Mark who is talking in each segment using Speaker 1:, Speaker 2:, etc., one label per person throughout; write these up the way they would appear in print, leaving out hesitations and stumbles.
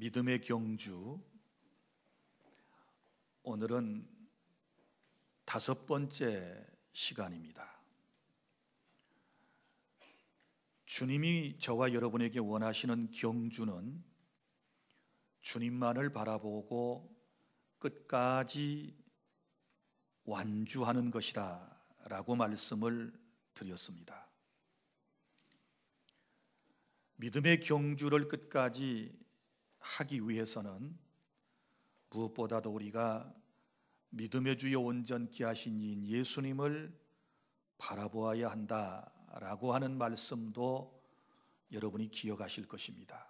Speaker 1: 믿음의 경주, 오늘은 5번째 시간입니다. 주님이 저와 여러분에게 원하시는 경주는 주님만을 바라보고 끝까지 완주하는 것이다 라고 말씀을 드렸습니다. 믿음의 경주를 끝까지 하기 위해서는 무엇보다도 우리가 믿음의 주여 온전케 하신 이인 예수님을 바라보아야 한다라고 하는 말씀도 여러분이 기억하실 것입니다.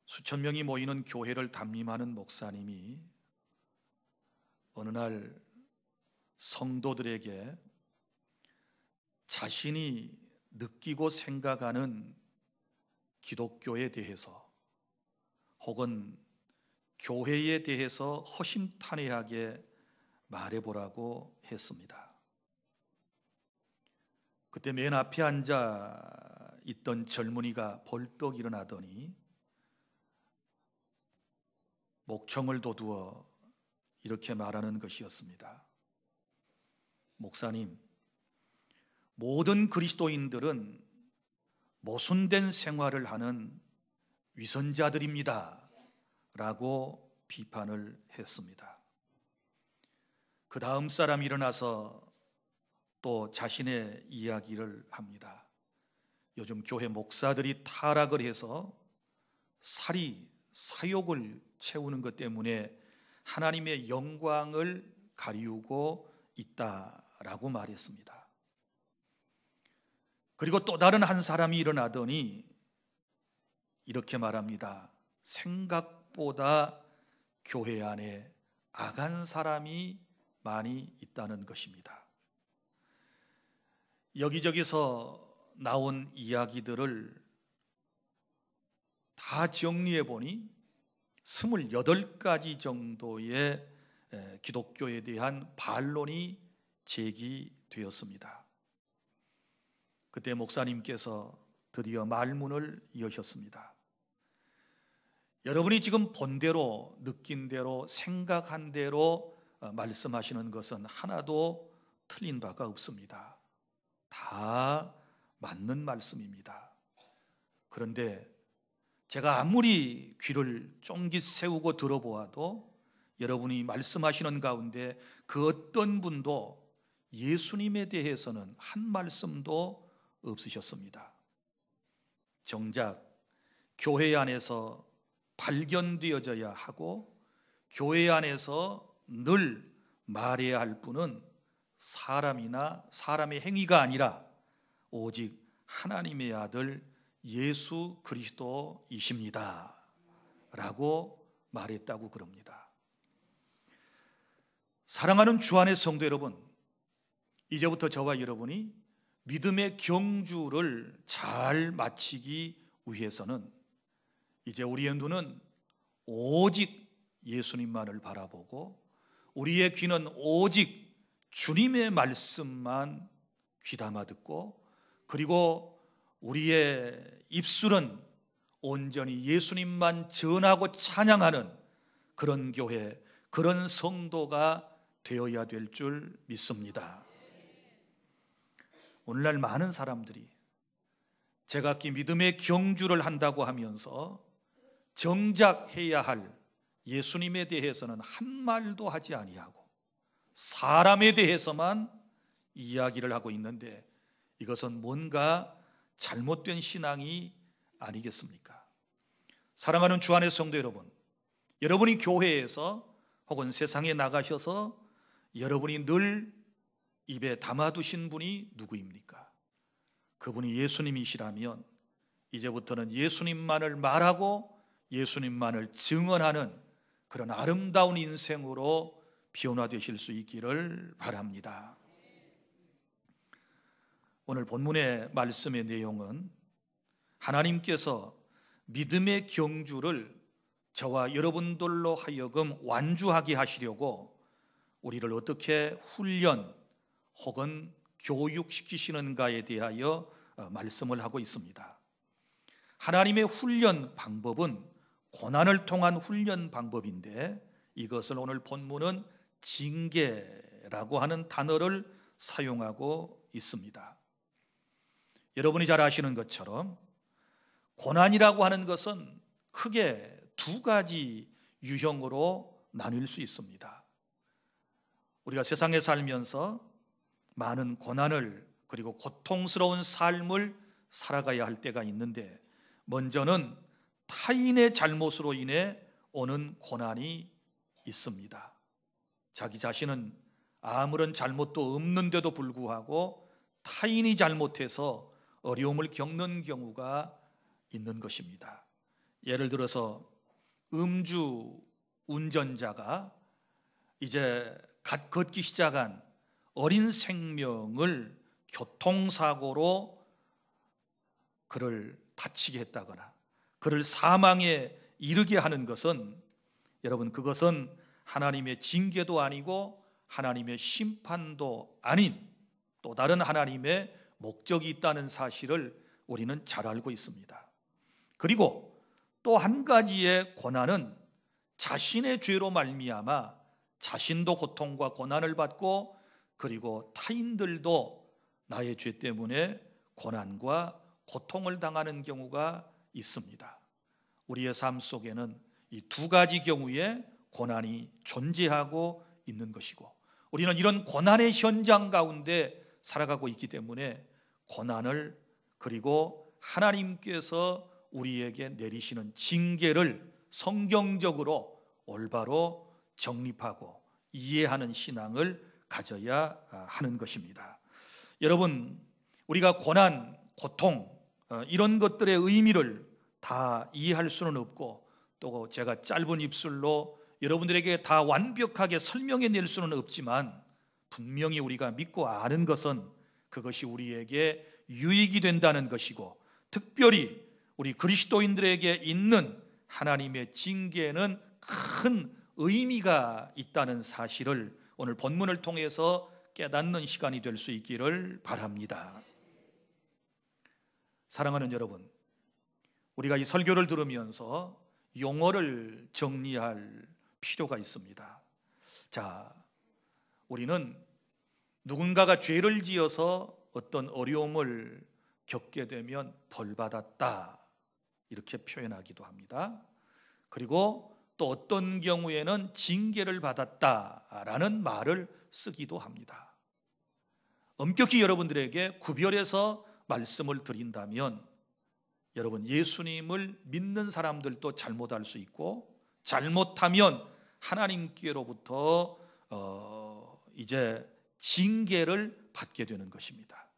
Speaker 1: 수천 명이 모이는 교회를 담임하는 목사님이 어느 날 성도들에게 자신이 느끼고 생각하는 기독교에 대해서 혹은 교회에 대해서 허심탄회하게 말해보라고 했습니다. 그때 맨 앞에 앉아 있던 젊은이가 벌떡 일어나더니 목청을 돋우어 이렇게 말하는 것이었습니다. 목사님, 모든 그리스도인들은 모순된 생활을 하는 위선자들입니다 라고 비판을 했습니다. 그 다음 사람이 일어나서 또 자신의 이야기를 합니다. 요즘 교회 목사들이 타락을 해서 사욕을 채우는 것 때문에 하나님의 영광을 가리우고 있다라고 말했습니다. 그리고 또 다른 한 사람이 일어나더니 이렇게 말합니다. 생각보다 교회 안에 악한 사람이 많이 있다는 것입니다. 여기저기서 나온 이야기들을 다 정리해 보니 28가지 정도의 기독교에 대한 반론이 제기되었습니다. 그때 목사님께서 드디어 말문을 여셨습니다. 여러분이 지금 본 대로, 느낀 대로, 생각한 대로 말씀하시는 것은 하나도 틀린 바가 없습니다. 다 맞는 말씀입니다. 그런데 제가 아무리 귀를 쫑깃 세우고 들어보아도 여러분이 말씀하시는 가운데 그 어떤 분도 예수님에 대해서는 한 말씀도 없으셨습니다. 정작 교회 안에서 발견되어져야 하고 교회 안에서 늘 말해야 할 분은 사람이나 사람의 행위가 아니라 오직 하나님의 아들 예수 그리스도이십니다 라고 말했다고 그럽니다. 사랑하는 주 안의 성도 여러분, 이제부터 저와 여러분이 믿음의 경주를 잘 마치기 위해서는 이제 우리의 눈은 오직 예수님만을 바라보고 우리의 귀는 오직 주님의 말씀만 귀담아 듣고 그리고 우리의 입술은 온전히 예수님만 전하고 찬양하는 그런 교회, 그런 성도가 되어야 될 줄 믿습니다. 오늘날 많은 사람들이 제각기 믿음의 경주를 한다고 하면서 정작 해야 할 예수님에 대해서는 한 말도 하지 아니하고 사람에 대해서만 이야기를 하고 있는데 이것은 뭔가 잘못된 신앙이 아니겠습니까? 사랑하는 주 안의 성도 여러분, 여러분이 교회에서 혹은 세상에 나가셔서 여러분이 늘 입에 담아두신 분이 누구입니까? 그분이 예수님이시라면 이제부터는 예수님만을 말하고 예수님만을 증언하는 그런 아름다운 인생으로 변화되실 수 있기를 바랍니다. 오늘 본문의 말씀의 내용은 하나님께서 믿음의 경주를 저와 여러분들로 하여금 완주하게 하시려고 우리를 어떻게 훈련 혹은 교육시키시는가에 대하여 말씀을 하고 있습니다. 하나님의 훈련 방법은 고난을 통한 훈련 방법인데, 이것을 오늘 본문은 징계라고 하는 단어를 사용하고 있습니다. 여러분이 잘 아시는 것처럼 고난이라고 하는 것은 크게 두 가지 유형으로 나뉠 수 있습니다. 우리가 세상에 살면서 많은 고난을, 그리고 고통스러운 삶을 살아가야 할 때가 있는데, 먼저는 타인의 잘못으로 인해 오는 고난이 있습니다. 자기 자신은 아무런 잘못도 없는데도 불구하고 타인이 잘못해서 어려움을 겪는 경우가 있는 것입니다. 예를 들어서 음주 운전자가 이제 갓 걷기 시작한 어린 생명을 교통사고로 그를 다치게 했다거나 그를 사망에 이르게 하는 것은, 여러분, 그것은 하나님의 징계도 아니고 하나님의 심판도 아닌 또 다른 하나님의 목적이 있다는 사실을 우리는 잘 알고 있습니다. 그리고 또 한 가지의 고난은 자신의 죄로 말미암아 자신도 고통과 고난을 받고, 그리고 타인들도 나의 죄 때문에 고난과 고통을 당하는 경우가 있습니다. 우리의 삶 속에는 이 두 가지 경우의 고난이 존재하고 있는 것이고, 우리는 이런 고난의 현장 가운데 살아가고 있기 때문에 고난을, 그리고 하나님께서 우리에게 내리시는 징계를 성경적으로 올바로 정립하고 이해하는 신앙을 가져야 하는 것입니다. 여러분, 우리가 고난, 고통, 이런 것들의 의미를 다 이해할 수는 없고, 또 제가 짧은 입술로 여러분들에게 다 완벽하게 설명해 낼 수는 없지만, 분명히 우리가 믿고 아는 것은 그것이 우리에게 유익이 된다는 것이고, 특별히 우리 그리스도인들에게 있는 하나님의 징계는 큰 의미가 있다는 사실을 오늘 본문을 통해서 깨닫는 시간이 될 수 있기를 바랍니다. 사랑하는 여러분, 우리가 이 설교를 들으면서 용어를 정리할 필요가 있습니다. 자, 우리는 누군가가 죄를 지어서 어떤 어려움을 겪게 되면 벌받았다, 이렇게 표현하기도 합니다. 그리고 또 어떤 경우에는 징계를 받았다라는 말을 쓰기도 합니다. 엄격히 여러분들에게 구별해서 말씀을 드린다면, 여러분, 예수님을 믿는 사람들도 잘못할 수 있고, 잘못하면 하나님께로부터 이제 징계를 받게 되는 것입니다.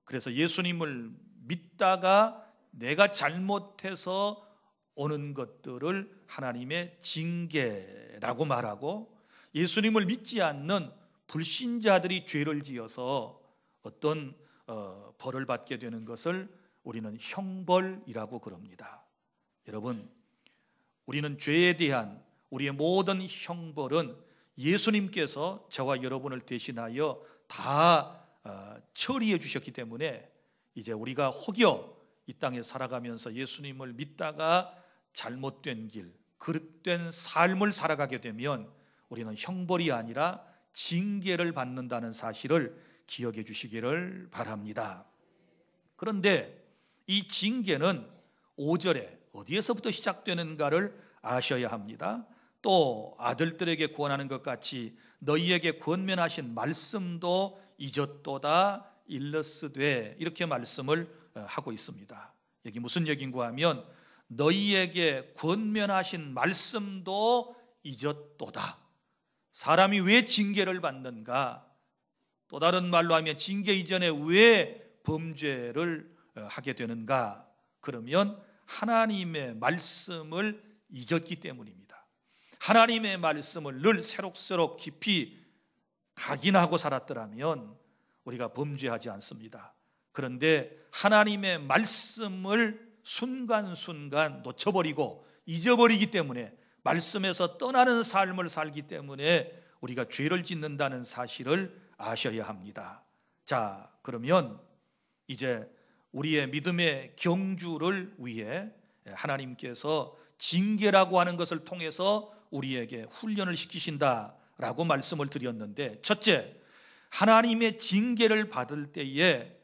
Speaker 1: 그래서 예수님을 믿다가 내가 잘못해서 오는 것들을 하나님의 징계라고 말하고, 예수님을 믿지 않는 불신자들이 죄를 지어서 어떤 벌을 받게 되는 것을 우리는 형벌이라고 그럽니다. 여러분, 우리는 죄에 대한 우리의 모든 형벌은 예수님께서 저와 여러분을 대신하여 다 처리해 주셨기 때문에, 이제 우리가 혹여 이 땅에 살아가면서 예수님을 믿다가 잘못된 길, 그릇된 삶을 살아가게 되면 우리는 형벌이 아니라 징계를 받는다는 사실을 기억해 주시기를 바랍니다. 그런데 이 징계는 5절에 어디에서부터 시작되는가를 아셔야 합니다. 또 아들들에게 구원하는 것 같이 너희에게 권면하신 말씀도 잊었도다 일러스되, 이렇게 말씀을 하고 있습니다. 여기 무슨 얘기인가 하면, 너희에게 권면하신 말씀도 잊었도다. 사람이 왜 징계를 받는가? 또 다른 말로 하면 징계 이전에 왜 범죄를 하게 되는가? 그러면 하나님의 말씀을 잊었기 때문입니다. 하나님의 말씀을 늘 새록새록 깊이 각인하고 살았더라면 우리가 범죄하지 않습니다. 그런데 하나님의 말씀을 순간순간 놓쳐버리고 잊어버리기 때문에, 말씀에서 떠나는 삶을 살기 때문에 우리가 죄를 짓는다는 사실을 아셔야 합니다. 자, 그러면 이제 우리의 믿음의 경주를 위해 하나님께서 징계라고 하는 것을 통해서 우리에게 훈련을 시키신다라고 말씀을 드렸는데, 첫째, 하나님의 징계를 받을 때에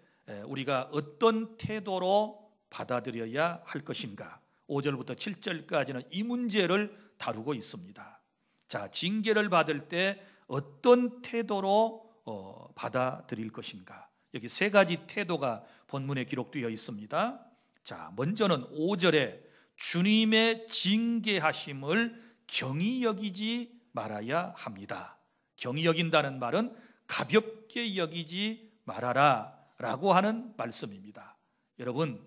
Speaker 1: 우리가 어떤 태도로 받아들여야 할 것인가, 5절부터 7절까지는 이 문제를 다루고 있습니다. 자, 징계를 받을 때 어떤 태도로 받아들일 것인가, 여기 세 가지 태도가 본문에 기록되어 있습니다. 자, 먼저는 5절에 주님의 징계하심을 경히 여기지 말아야 합니다. 경히 여긴다는 말은 가볍게 여기지 말아라 라고 하는 말씀입니다. 여러분,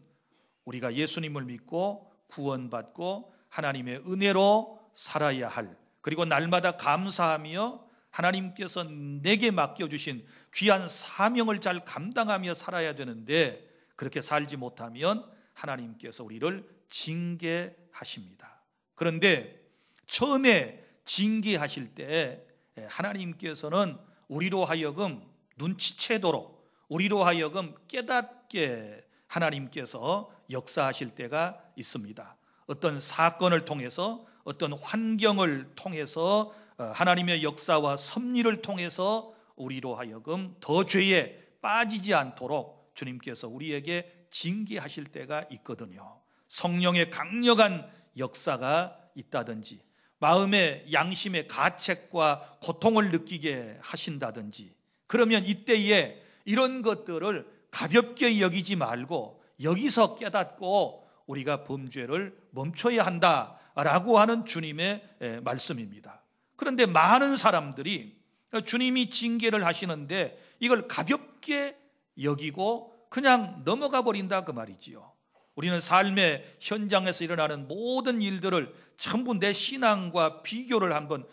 Speaker 1: 우리가 예수님을 믿고 구원받고 하나님의 은혜로 살아야 할, 그리고 날마다 감사하며 하나님께서 내게 맡겨주신 귀한 사명을 잘 감당하며 살아야 되는데, 그렇게 살지 못하면 하나님께서 우리를 징계하십니다. 그런데 처음에 징계하실 때 하나님께서는 우리로 하여금 눈치채도록, 우리로 하여금 깨닫게 하나님께서 역사하실 때가 있습니다. 어떤 사건을 통해서, 어떤 환경을 통해서, 하나님의 역사와 섭리를 통해서 우리로 하여금 더 죄에 빠지지 않도록 주님께서 우리에게 징계하실 때가 있거든요. 성령의 강력한 역사가 있다든지, 마음의 양심의 가책과 고통을 느끼게 하신다든지, 그러면 이때에 이런 것들을 가볍게 여기지 말고 여기서 깨닫고 우리가 범죄를 멈춰야 한다라고 하는 주님의 말씀입니다. 그런데 많은 사람들이 주님이 징계를 하시는데 이걸 가볍게 여기고 그냥 넘어가 버린다, 그 말이지요. 우리는 삶의 현장에서 일어나는 모든 일들을 전부 내 신앙과 비교를 한번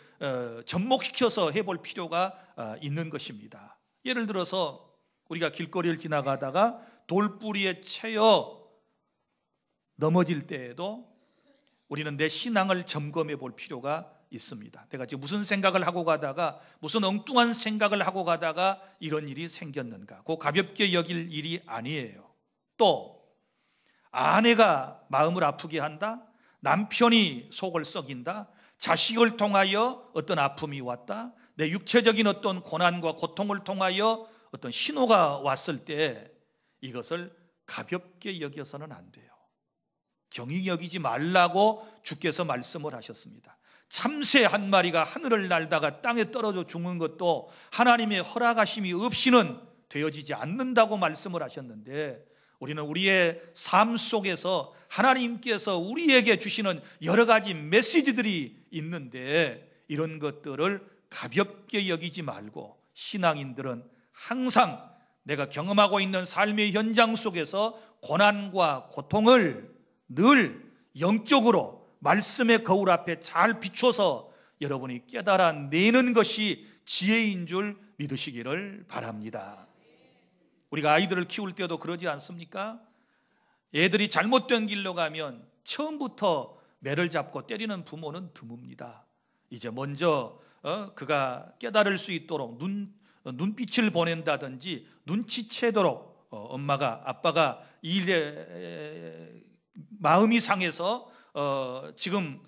Speaker 1: 접목시켜서 해볼 필요가 있는 것입니다. 예를 들어서 우리가 길거리를 지나가다가 돌뿌리에 채여 넘어질 때에도 우리는 내 신앙을 점검해 볼 필요가 있습니다. 내가 지금 무슨 생각을 하고 가다가, 무슨 엉뚱한 생각을 하고 가다가 이런 일이 생겼는가, 그 가볍게 여길 일이 아니에요. 또 아내가 마음을 아프게 한다, 남편이 속을 썩인다, 자식을 통하여 어떤 아픔이 왔다, 내 육체적인 어떤 고난과 고통을 통하여 어떤 신호가 왔을 때 이것을 가볍게 여겨서는 안 돼요. 경히 여기지 말라고 주께서 말씀을 하셨습니다. 참새 한 마리가 하늘을 날다가 땅에 떨어져 죽는 것도 하나님의 허락하심이 없이는 되어지지 않는다고 말씀을 하셨는데, 우리는 우리의 삶 속에서 하나님께서 우리에게 주시는 여러 가지 메시지들이 있는데, 이런 것들을 가볍게 여기지 말고 신앙인들은 항상 내가 경험하고 있는 삶의 현장 속에서 고난과 고통을 늘 영적으로 말씀의 거울 앞에 잘 비춰서 여러분이 깨달아내는 것이 지혜인 줄 믿으시기를 바랍니다. 우리가 아이들을 키울 때도 그러지 않습니까? 애들이 잘못된 길로 가면 처음부터 매를 잡고 때리는 부모는 드뭅니다. 이제 먼저 그가 깨달을 수 있도록 눈빛을 보낸다든지 눈치채도록 엄마가, 아빠가 이 일에 마음이 상해서 지금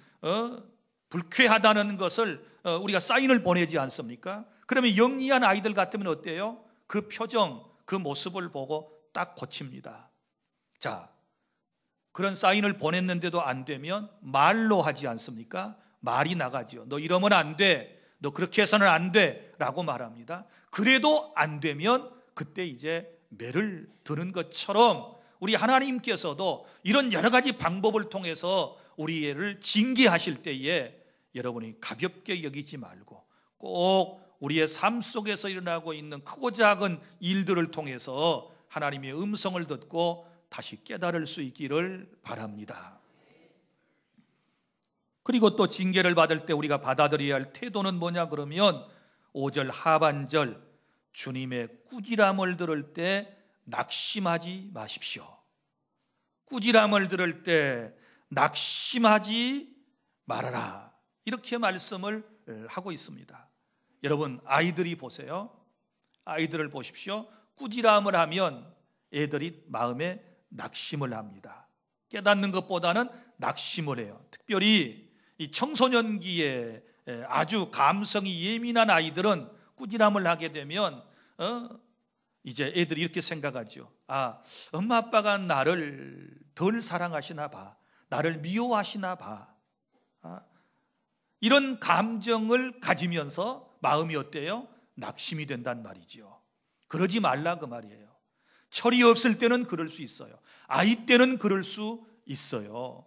Speaker 1: 불쾌하다는 것을 우리가 사인을 보내지 않습니까? 그러면 영리한 아이들 같으면 어때요? 그 표정, 그 모습을 보고 딱 고칩니다. 자, 그런 사인을 보냈는데도 안 되면 말로 하지 않습니까? 말이 나가죠. 너 이러면 안 돼, 너 그렇게 해서는 안 돼 라고 말합니다. 그래도 안 되면 그때 이제 매를 드는 것처럼 우리 하나님께서도 이런 여러 가지 방법을 통해서 우리를 징계하실 때에 여러분이 가볍게 여기지 말고 꼭 우리의 삶 속에서 일어나고 있는 크고 작은 일들을 통해서 하나님의 음성을 듣고 다시 깨달을 수 있기를 바랍니다. 그리고 또 징계를 받을 때 우리가 받아들여야 할 태도는 뭐냐 그러면 5절 하반절, 주님의 꾸지람을 들을 때 낙심하지 마십시오. 꾸지람을 들을 때 낙심하지 말아라, 이렇게 말씀을 하고 있습니다. 여러분, 아이들이 보세요. 아이들을 보십시오. 꾸지람을 하면 애들이 마음에 낙심을 합니다. 깨닫는 것보다는 낙심을 해요. 특별히 이 청소년기에 아주 감성이 예민한 아이들은 꾸지람을 하게 되면 이제 애들이 이렇게 생각하죠. 아, 엄마 아빠가 나를 덜 사랑하시나 봐. 나를 미워하시나 봐. 이런 감정을 가지면서 마음이 어때요? 낙심이 된단 말이죠. 그러지 말라 그 말이에요. 철이 없을 때는 그럴 수 있어요. 아이 때는 그럴 수 있어요.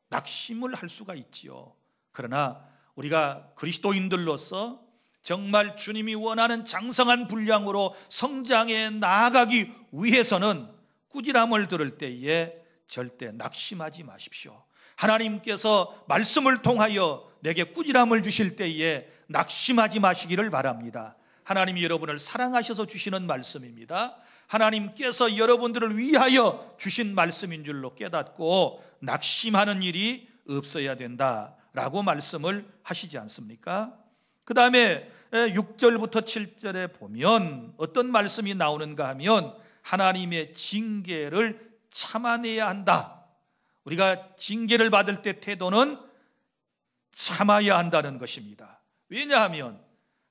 Speaker 1: 낙심을 할 수가 있지요. 그러나 우리가 그리스도인들로서 정말 주님이 원하는 장성한 분량으로 성장해 나아가기 위해서는 꾸지람을 들을 때에 절대 낙심하지 마십시오. 하나님께서 말씀을 통하여 내게 꾸지람을 주실 때에 낙심하지 마시기를 바랍니다. 하나님이 여러분을 사랑하셔서 주시는 말씀입니다. 하나님께서 여러분들을 위하여 주신 말씀인 줄로 깨닫고 낙심하는 일이 없어야 된다라고 말씀을 하시지 않습니까? 그 다음에 6절부터 7절에 보면 어떤 말씀이 나오는가 하면 하나님의 징계를 참아내야 한다. 우리가 징계를 받을 때 태도는 참아야 한다는 것입니다. 왜냐하면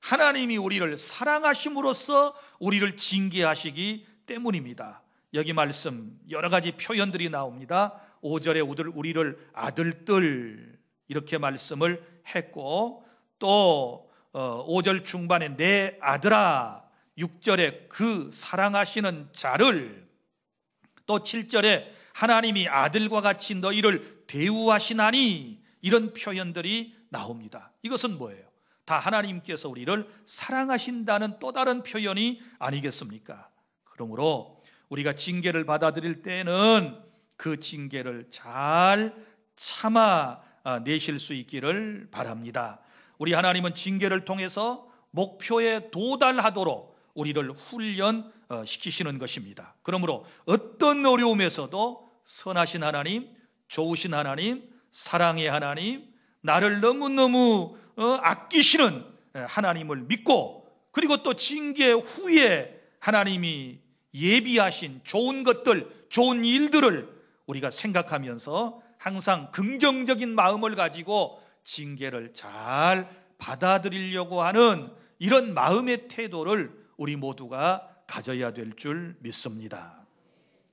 Speaker 1: 하나님이 우리를 사랑하심으로써 우리를 징계하시기 때문입니다. 여기 말씀 여러 가지 표현들이 나옵니다. 5절에 우리를 아들들 이렇게 말씀을 했고, 또 5절 중반에 내 아들아, 6절에 그 사랑하시는 자를, 또 7절에 하나님이 아들과 같이 너희를 대우하시나니, 이런 표현들이 나옵니다. 이것은 뭐예요? 다 하나님께서 우리를 사랑하신다는 또 다른 표현이 아니겠습니까? 그러므로 우리가 징계를 받아들일 때는 그 징계를 잘 참아내실 수 있기를 바랍니다. 우리 하나님은 징계를 통해서 목표에 도달하도록 우리를 훈련시키시는 것입니다. 그러므로 어떤 어려움에서도 선하신 하나님, 좋으신 하나님, 사랑의 하나님, 나를 너무너무 아끼시는 하나님을 믿고, 그리고 또 징계 후에 하나님이 예비하신 좋은 것들, 좋은 일들을 우리가 생각하면서 항상 긍정적인 마음을 가지고 징계를 잘 받아들이려고 하는 이런 마음의 태도를 우리 모두가 가져야 될 줄 믿습니다.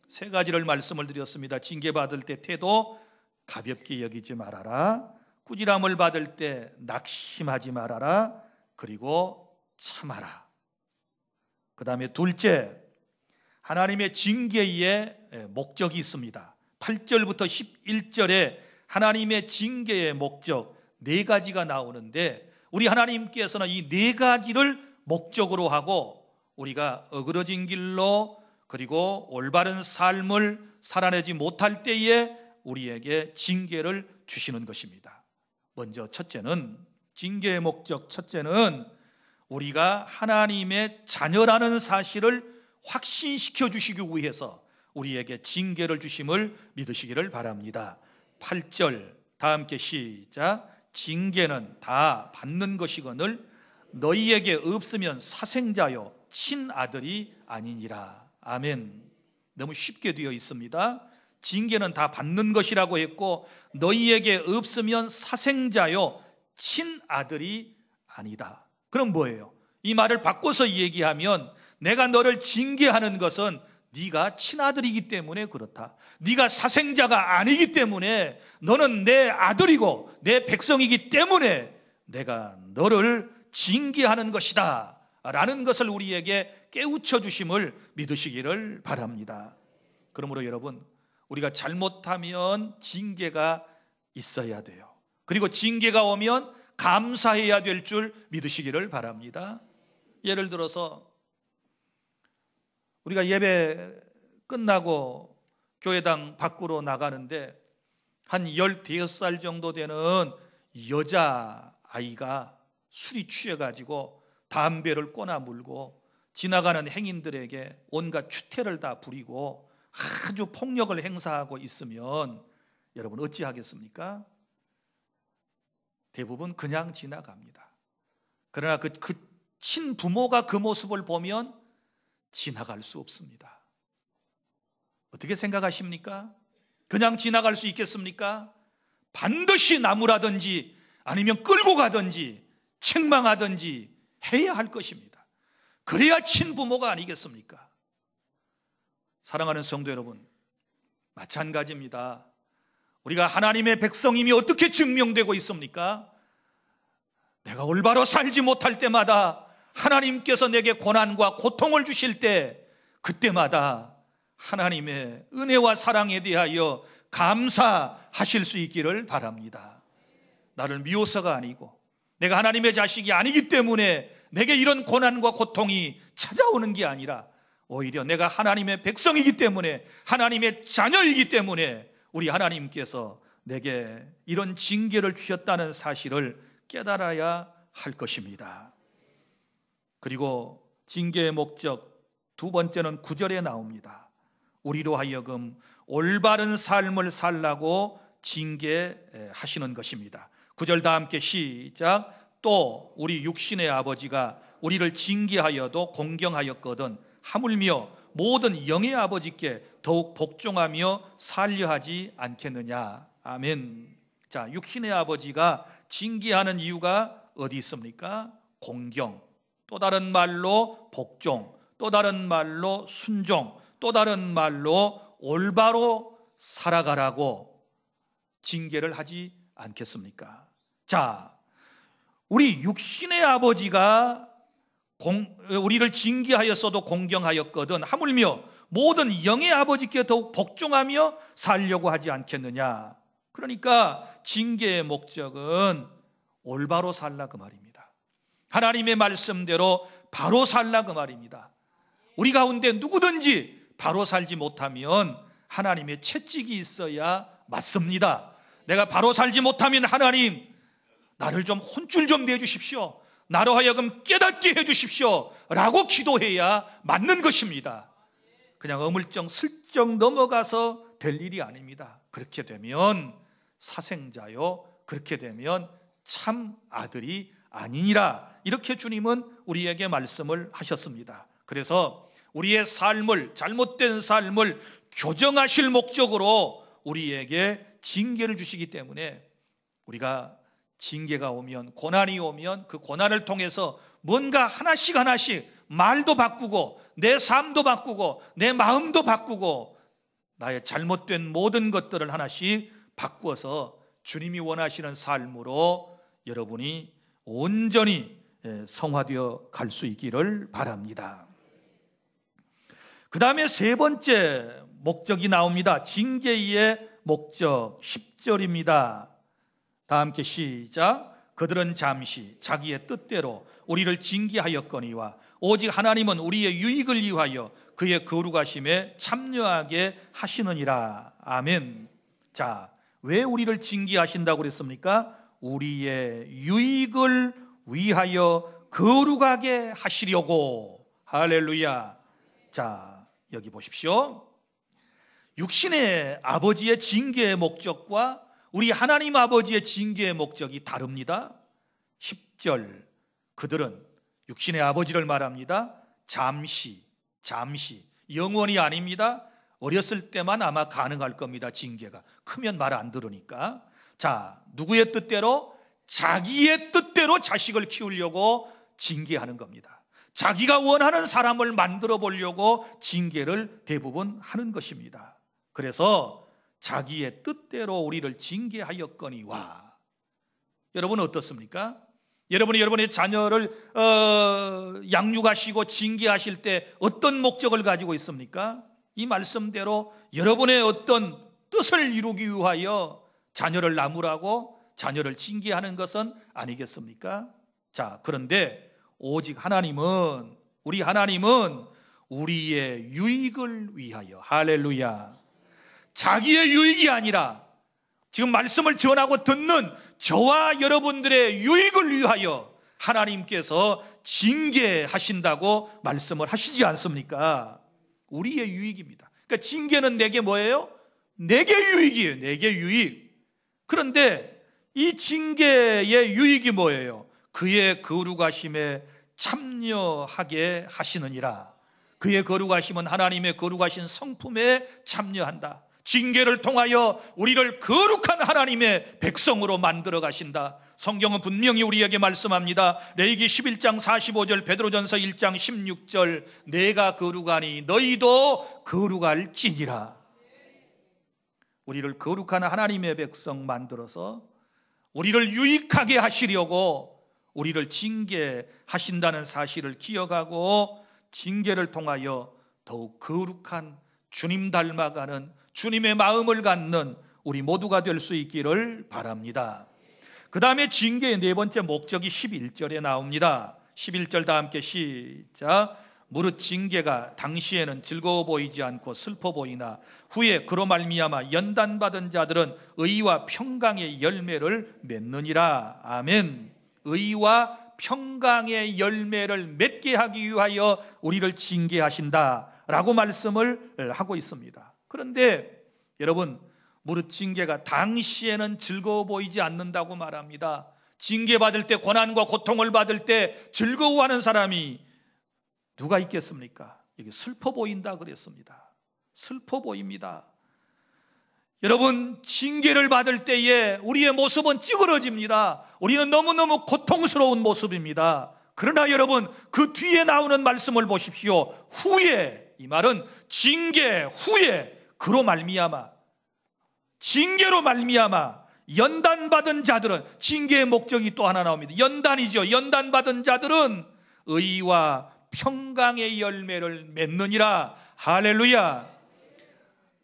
Speaker 1: 세 가지를 말씀을 드렸습니다. 징계받을 때 태도 가볍게 여기지 말아라, 꾸지람을 받을 때 낙심하지 말아라, 그리고 참아라. 그 다음에 둘째, 하나님의 징계의 목적이 있습니다. 8절부터 11절에 하나님의 징계의 목적 네 가지가 나오는데, 우리 하나님께서는 이 네 가지를 목적으로 하고 우리가 어그러진 길로, 그리고 올바른 삶을 살아내지 못할 때에 우리에게 징계를 주시는 것입니다. 먼저 첫째는, 징계의 목적 첫째는 우리가 하나님의 자녀라는 사실을 확신시켜 주시기 위해서 우리에게 징계를 주심을 믿으시기를 바랍니다. 8절 다 함께 시작. 징계는 다 받는 것이거늘 너희에게 없으면 사생자요 친아들이 아니니라. 아멘. 너무 쉽게 되어 있습니다. 징계는 다 받는 것이라고 했고, 너희에게 없으면 사생자요 친아들이 아니다. 그럼 뭐예요? 이 말을 바꿔서 얘기하면, 내가 너를 징계하는 것은 네가 친아들이기 때문에 그렇다. 네가 사생자가 아니기 때문에, 너는 내 아들이고 내 백성이기 때문에 내가 너를 징계하는 것이다 라는 것을 우리에게 깨우쳐 주심을 믿으시기를 바랍니다. 그러므로 여러분, 우리가 잘못하면 징계가 있어야 돼요. 그리고 징계가 오면 감사해야 될 줄 믿으시기를 바랍니다. 예를 들어서 우리가 예배 끝나고 교회당 밖으로 나가는데 한 15살 정도 되는 여자아이가 술이 취해가지고 담배를 꼬나 물고 지나가는 행인들에게 온갖 추태를 다 부리고 아주 폭력을 행사하고 있으면 여러분 어찌하겠습니까? 대부분 그냥 지나갑니다. 그러나 그 친부모가 그 모습을 보면 지나갈 수 없습니다. 어떻게 생각하십니까? 그냥 지나갈 수 있겠습니까? 반드시 나무라든지 아니면 끌고 가든지 책망하든지 해야 할 것입니다. 그래야 친부모가 아니겠습니까? 사랑하는 성도 여러분, 마찬가지입니다. 우리가 하나님의 백성임이 어떻게 증명되고 있습니까? 내가 올바로 살지 못할 때마다 하나님께서 내게 고난과 고통을 주실 때 그때마다 하나님의 은혜와 사랑에 대하여 감사하실 수 있기를 바랍니다. 나를 미워서가 아니고 내가 하나님의 자식이 아니기 때문에 내게 이런 고난과 고통이 찾아오는 게 아니라 오히려 내가 하나님의 백성이기 때문에 하나님의 자녀이기 때문에 우리 하나님께서 내게 이런 징계를 주셨다는 사실을 깨달아야 할 것입니다. 그리고 징계의 목적 두 번째는 9절에 나옵니다. 우리로 하여금 올바른 삶을 살라고 징계하시는 것입니다. 9절 다 함께 시작. 또 우리 육신의 아버지가 우리를 징계하여도 공경하였거든 하물며 모든 영의 아버지께 더욱 복종하며 살려하지 않겠느냐. 아멘. 자, 육신의 아버지가 징계하는 이유가 어디 있습니까? 공경, 또 다른 말로 복종, 또 다른 말로 순종, 또 다른 말로 올바로 살아가라고 징계를 하지 않겠습니까? 자, 우리 육신의 아버지가 우리를 징계하였어도 공경하였거든 하물며 모든 영의 아버지께 더욱 복종하며 살려고 하지 않겠느냐. 그러니까 징계의 목적은 올바로 살라 그 말입니다. 하나님의 말씀대로 바로 살라 그 말입니다. 우리 가운데 누구든지 바로 살지 못하면 하나님의 채찍이 있어야 맞습니다. 내가 바로 살지 못하면 하나님 나를 좀 혼쭐 좀 내주십시오, 나로 하여금 깨닫게 해주십시오 라고 기도해야 맞는 것입니다. 그냥 어물쩍 슬쩍 넘어가서 될 일이 아닙니다. 그렇게 되면 사생자요, 그렇게 되면 참 아들이 아니니라, 이렇게 주님은 우리에게 말씀을 하셨습니다. 그래서 우리의 삶을, 잘못된 삶을 교정하실 목적으로 우리에게 징계를 주시기 때문에 우리가 징계가 오면, 고난이 오면 그 고난을 통해서 뭔가 하나씩 하나씩 말도 바꾸고 내 삶도 바꾸고 내 마음도 바꾸고 나의 잘못된 모든 것들을 하나씩 바꾸어서 주님이 원하시는 삶으로 여러분이 온전히 성화되어 갈 수 있기를 바랍니다. 그 다음에 세 번째 목적이 나옵니다. 징계의 목적 10절입니다. 다 함께 시작. 그들은 잠시 자기의 뜻대로 우리를 징계하였거니와 오직 하나님은 우리의 유익을 위하여 그의 거룩하심에 참여하게 하시느니라. 아멘. 자, 왜 우리를 징계하신다고 그랬습니까? 우리의 유익을 위하여 거룩하게 하시려고. 할렐루야. 자, 여기 보십시오. 육신의 아버지의 징계의 목적과 우리 하나님 아버지의 징계의 목적이 다릅니다. 10절, 그들은 육신의 아버지를 말합니다. 잠시, 영원히 아닙니다. 어렸을 때만 아마 가능할 겁니다. 징계가 크면 말 안 들으니까. 자, 누구의 뜻대로? 자기의 뜻대로 자식을 키우려고 징계하는 겁니다. 자기가 원하는 사람을 만들어 보려고 징계를 대부분 하는 것입니다. 그래서 자기의 뜻대로 우리를 징계하였거니와. 여러분 어떻습니까? 여러분이 여러분의 자녀를 양육하시고 징계하실 때 어떤 목적을 가지고 있습니까? 이 말씀대로 여러분의 어떤 뜻을 이루기 위하여 자녀를 나무라고 자녀를 징계하는 것은 아니겠습니까? 자, 그런데 오직 하나님은, 우리 하나님은 우리의 유익을 위하여, 할렐루야, 자기의 유익이 아니라 지금 말씀을 전하고 듣는 저와 여러분들의 유익을 위하여 하나님께서 징계하신다고 말씀을 하시지 않습니까? 우리의 유익입니다. 그러니까 징계는 내게 뭐예요? 내게 유익이에요. 내게 유익. 그런데 이 징계의 유익이 뭐예요? 그의 거룩하심에 참여하게 하시느니라. 그의 거룩하심은 하나님의 거룩하신 성품에 참여한다. 징계를 통하여 우리를 거룩한 하나님의 백성으로 만들어 가신다. 성경은 분명히 우리에게 말씀합니다. 레위기 11장 45절, 베드로전서 1장 16절, 내가 거룩하니 너희도 거룩할지니라. 우리를 거룩한 하나님의 백성 만들어서 우리를 유익하게 하시려고 우리를 징계하신다는 사실을 기억하고 징계를 통하여 더욱 거룩한 주님 닮아가는 주님의 마음을 갖는 우리 모두가 될 수 있기를 바랍니다. 그 다음에 징계의 네 번째 목적이 11절에 나옵니다. 11절 다 함께 시작. 무릇 징계가 당시에는 즐거워 보이지 않고 슬퍼 보이나 후에 그로 말미암아 연단받은 자들은 의와 평강의 열매를 맺느니라. 아멘. 의와 평강의 열매를 맺게 하기 위하여 우리를 징계하신다라고 말씀을 하고 있습니다. 그런데 여러분, 무릇 징계가 당시에는 즐거워 보이지 않는다고 말합니다. 징계받을 때, 고난과 고통을 받을 때 즐거워하는 사람이 누가 있겠습니까? 이게 슬퍼 보인다 그랬습니다. 슬퍼 보입니다. 여러분, 징계를 받을 때에 우리의 모습은 찌그러집니다. 우리는 너무너무 고통스러운 모습입니다. 그러나 여러분, 그 뒤에 나오는 말씀을 보십시오. 후에, 이 말은 징계 후에 그로 말미암아, 징계로 말미암아 연단받은 자들은, 징계의 목적이 또 하나 나옵니다. 연단이죠. 연단받은 자들은 의와 평강의 열매를 맺느니라. 할렐루야.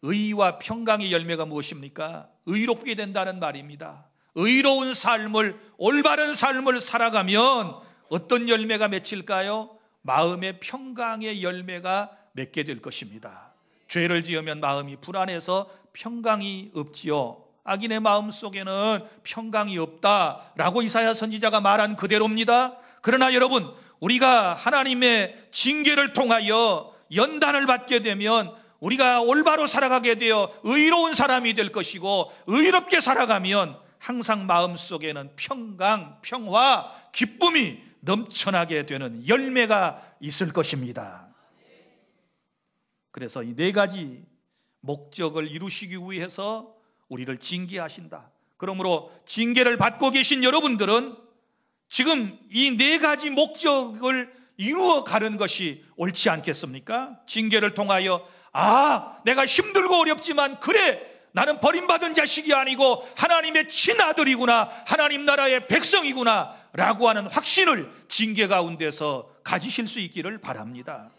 Speaker 1: 의와 평강의 열매가 무엇입니까? 의롭게 된다는 말입니다. 의로운 삶을, 올바른 삶을 살아가면 어떤 열매가 맺힐까요? 마음의 평강의 열매가 맺게 될 것입니다. 죄를 지으면 마음이 불안해서 평강이 없지요. 악인의 마음 속에는 평강이 없다라고 이사야 선지자가 말한 그대로입니다. 그러나 여러분, 우리가 하나님의 징계를 통하여 연단을 받게 되면 우리가 올바로 살아가게 되어 의로운 사람이 될 것이고, 의롭게 살아가면 항상 마음속에는 평강, 평화, 기쁨이 넘쳐나게 되는 열매가 있을 것입니다. 그래서 이 네 가지 목적을 이루시기 위해서 우리를 징계하신다. 그러므로 징계를 받고 계신 여러분들은 지금 이 네 가지 목적을 이루어 가는 것이 옳지 않겠습니까? 징계를 통하여 내가 힘들고 어렵지만 그래, 나는 버림받은 자식이 아니고 하나님의 친아들이구나, 하나님 나라의 백성이구나 라고 하는 확신을 징계 가운데서 가지실 수 있기를 바랍니다.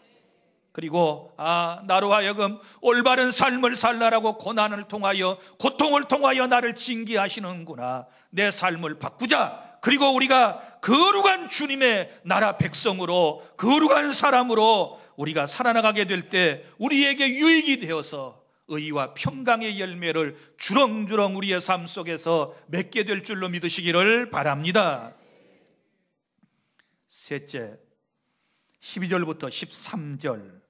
Speaker 1: 그리고 나로 하여금 올바른 삶을 살라라고 고난을 통하여, 고통을 통하여 나를 징계하시는구나, 내 삶을 바꾸자. 그리고 우리가 거룩한 주님의 나라 백성으로, 거룩한 사람으로 우리가 살아나가게 될 때 우리에게 유익이 되어서 의와 평강의 열매를 주렁주렁 우리의 삶 속에서 맺게 될 줄로 믿으시기를 바랍니다. 셋째, 12절부터 13절,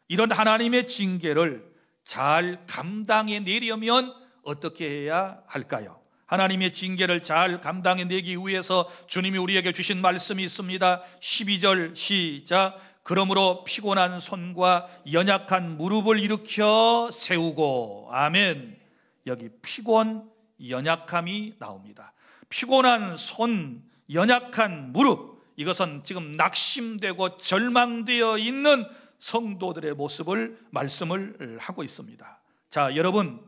Speaker 1: 이런 하나님의 징계를 잘 감당해내려면 어떻게 해야 할까요? 하나님의 징계를 잘 감당해내기 위해서 주님이 우리에게 주신 말씀이 있습니다. 12절 시작. 그러므로 피곤한 손과 연약한 무릎을 일으켜 세우고. 아멘. 여기 피곤, 연약함이 나옵니다. 피곤한 손, 연약한 무릎, 이것은 지금 낙심되고 절망되어 있는 성도들의 모습을 말씀을 하고 있습니다. 자, 여러분,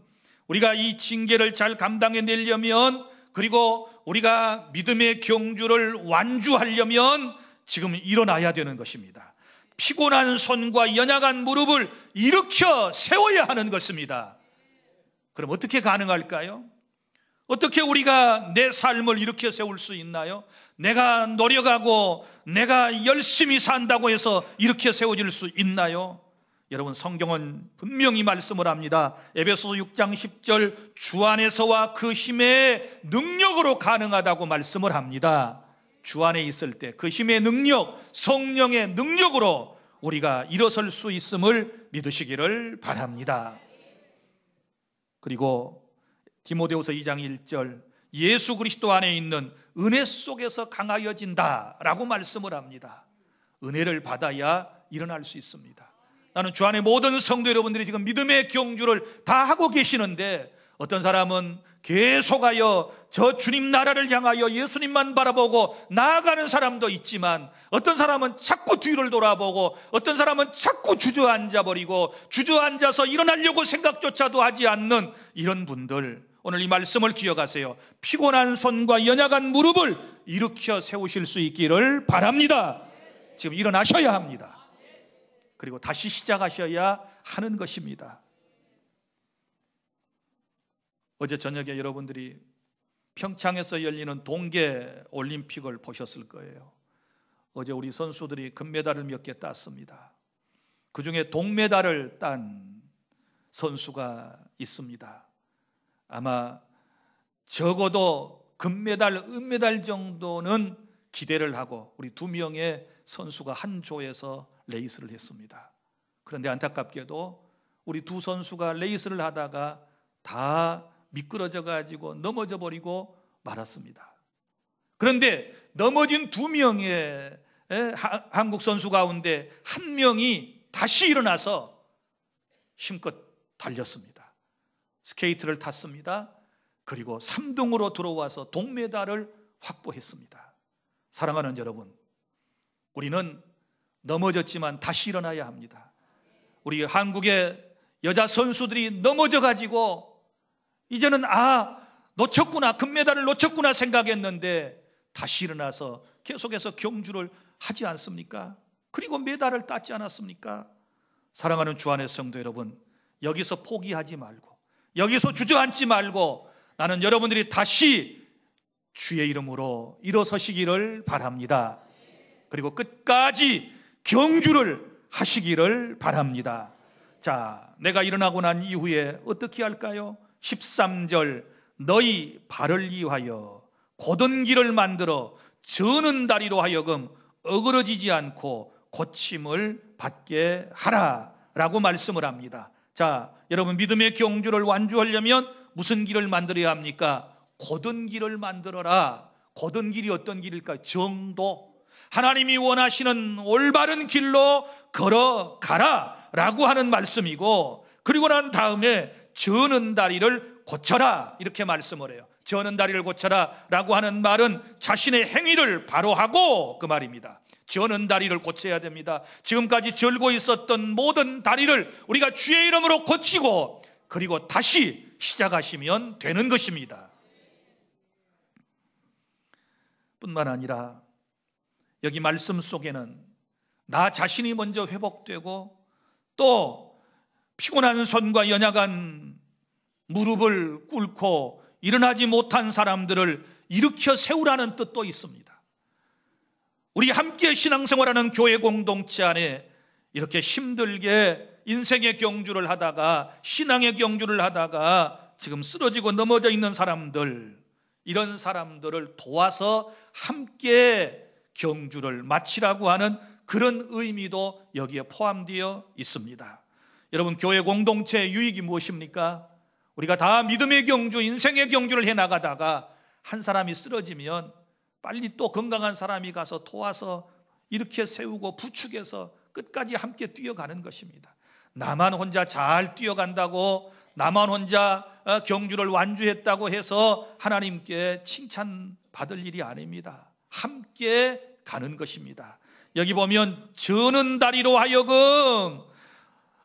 Speaker 1: 우리가 이 징계를 잘 감당해내려면, 그리고 우리가 믿음의 경주를 완주하려면 지금 일어나야 되는 것입니다. 피곤한 손과 연약한 무릎을 일으켜 세워야 하는 것입니다. 그럼 어떻게 가능할까요? 어떻게 우리가 내 삶을 일으켜 세울 수 있나요? 내가 노력하고 내가 열심히 산다고 해서 일으켜 세워질 수 있나요? 여러분, 성경은 분명히 말씀을 합니다. 에베소서 6장 10절, 주 안에서와 그 힘의 능력으로 가능하다고 말씀을 합니다. 주 안에 있을 때 그 힘의 능력, 성령의 능력으로 우리가 일어설 수 있음을 믿으시기를 바랍니다. 그리고 디모데후서 2장 1절, 예수 그리스도 안에 있는 은혜 속에서 강하여진다 라고 말씀을 합니다. 은혜를 받아야 일어날 수 있습니다. 나는 주 안에 모든 성도 여러분들이 지금 믿음의 경주를 다 하고 계시는데, 어떤 사람은 계속하여 저 주님 나라를 향하여 예수님만 바라보고 나아가는 사람도 있지만, 어떤 사람은 자꾸 뒤를 돌아보고, 어떤 사람은 자꾸 주저앉아 버리고 주저앉아서 일어나려고 생각조차도 하지 않는 이런 분들, 오늘 이 말씀을 기억하세요. 피곤한 손과 연약한 무릎을 일으켜 세우실 수 있기를 바랍니다. 지금 일어나셔야 합니다. 그리고 다시 시작하셔야 하는 것입니다. 어제 저녁에 여러분들이 평창에서 열리는 동계 올림픽을 보셨을 거예요. 어제 우리 선수들이 금메달을 몇 개 땄습니다. 그 중에 동메달을 딴 선수가 있습니다. 아마 적어도 금메달, 은메달 정도는 기대를 하고 우리 2명의 선수가 한 조에서 레이스를 했습니다. 그런데 안타깝게도 우리 2 선수가 레이스를 하다가 다 미끄러져 가지고 넘어져 버리고 말았습니다. 그런데 넘어진 2명의 한국 선수 가운데 1명이 다시 일어나서 힘껏 달렸습니다. 스케이트를 탔습니다. 그리고 3등으로 들어와서 동메달을 확보했습니다. 사랑하는 여러분, 우리는 넘어졌지만 다시 일어나야 합니다. 우리 한국의 여자 선수들이 넘어져 가지고 이제는 놓쳤구나, 금메달을 놓쳤구나 생각했는데 다시 일어나서 계속해서 경주를 하지 않습니까? 그리고 메달을 땄지 않았습니까? 사랑하는 주 안의 성도 여러분, 여기서 포기하지 말고, 여기서 주저앉지 말고, 나는 여러분들이 다시 주의 이름으로 일어서시기를 바랍니다. 그리고 끝까지 경주를 하시기를 바랍니다. 자, 내가 일어나고 난 이후에 어떻게 할까요? 13절, 너희 발을 위하여 곧은 길을 만들어 저는 다리로 하여금 어그러지지 않고 고침을 받게 하라 라고 말씀을 합니다. 자, 여러분, 믿음의 경주를 완주하려면 무슨 길을 만들어야 합니까? 곧은 길을 만들어라. 곧은 길이 어떤 길일까요? 정도, 하나님이 원하시는 올바른 길로 걸어가라 라고 하는 말씀이고, 그리고 난 다음에 저는 다리를 고쳐라 이렇게 말씀을 해요. 저는 다리를 고쳐라 라고 하는 말은 자신의 행위를 바로 하고 그 말입니다. 저는 다리를 고쳐야 됩니다. 지금까지 절고 있었던 모든 다리를 우리가 주의 이름으로 고치고 그리고 다시 시작하시면 되는 것입니다. 뿐만 아니라 여기 말씀 속에는 나 자신이 먼저 회복되고 또 피곤한 손과 연약한 무릎을 꿇고 일어나지 못한 사람들을 일으켜 세우라는 뜻도 있습니다. 우리 함께 신앙생활하는 교회 공동체 안에 이렇게 힘들게 인생의 경주를 하다가, 신앙의 경주를 하다가 지금 쓰러지고 넘어져 있는 사람들, 이런 사람들을 도와서 함께 경주를 마치라고 하는 그런 의미도 여기에 포함되어 있습니다. 여러분, 교회 공동체의 유익이 무엇입니까? 우리가 다 믿음의 경주, 인생의 경주를 해나가다가 한 사람이 쓰러지면 빨리 또 건강한 사람이 가서 도와서 이렇게 세우고 부축해서 끝까지 함께 뛰어가는 것입니다. 나만 혼자 잘 뛰어간다고, 나만 혼자 경주를 완주했다고 해서 하나님께 칭찬받을 일이 아닙니다. 함께 가는 것입니다. 여기 보면 저는 다리로 하여금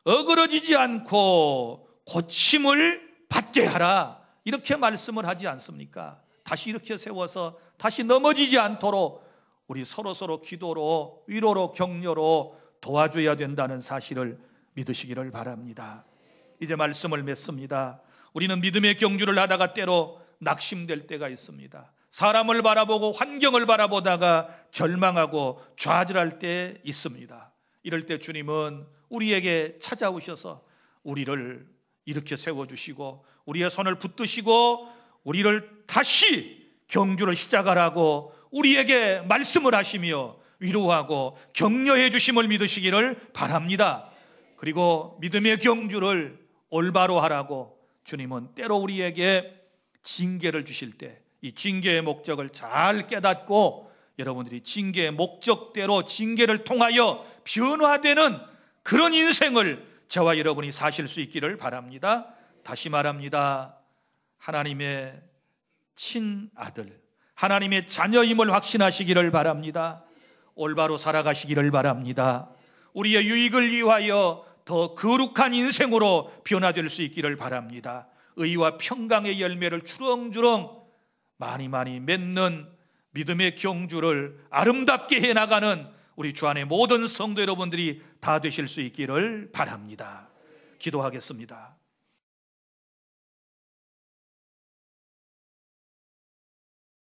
Speaker 1: 어그러지지 않고 고침을 받게 하라 이렇게 말씀을 하지 않습니까? 다시 이렇게 세워서 다시 넘어지지 않도록 우리 서로 기도로, 위로로, 격려로 도와줘야 된다는 사실을 믿으시기를 바랍니다. 이제 말씀을 맺습니다. 우리는 믿음의 경주를 하다가 때로 낙심될 때가 있습니다. 사람을 바라보고 환경을 바라보다가 절망하고 좌절할 때 있습니다. 이럴 때 주님은 우리에게 찾아오셔서 우리를 일으켜 세워주시고 우리의 손을 붙드시고 우리를 다시 경주를 시작하라고 우리에게 말씀을 하시며 위로하고 격려해 주심을 믿으시기를 바랍니다. 그리고 믿음의 경주를 올바로 하라고 주님은 때로 우리에게 징계를 주실 때 이 징계의 목적을 잘 깨닫고 여러분들이 징계의 목적대로 징계를 통하여 변화되는 그런 인생을 저와 여러분이 사실 수 있기를 바랍니다. 다시 말합니다. 하나님의 친아들, 하나님의 자녀임을 확신하시기를 바랍니다. 올바로 살아가시기를 바랍니다. 우리의 유익을 위하여 더 거룩한 인생으로 변화될 수 있기를 바랍니다. 의와 평강의 열매를 주렁주렁 많이 맺는 믿음의 경주를 아름답게 해나가는 우리 주 안의 모든 성도 여러분들이 다 되실 수 있기를 바랍니다. 기도하겠습니다.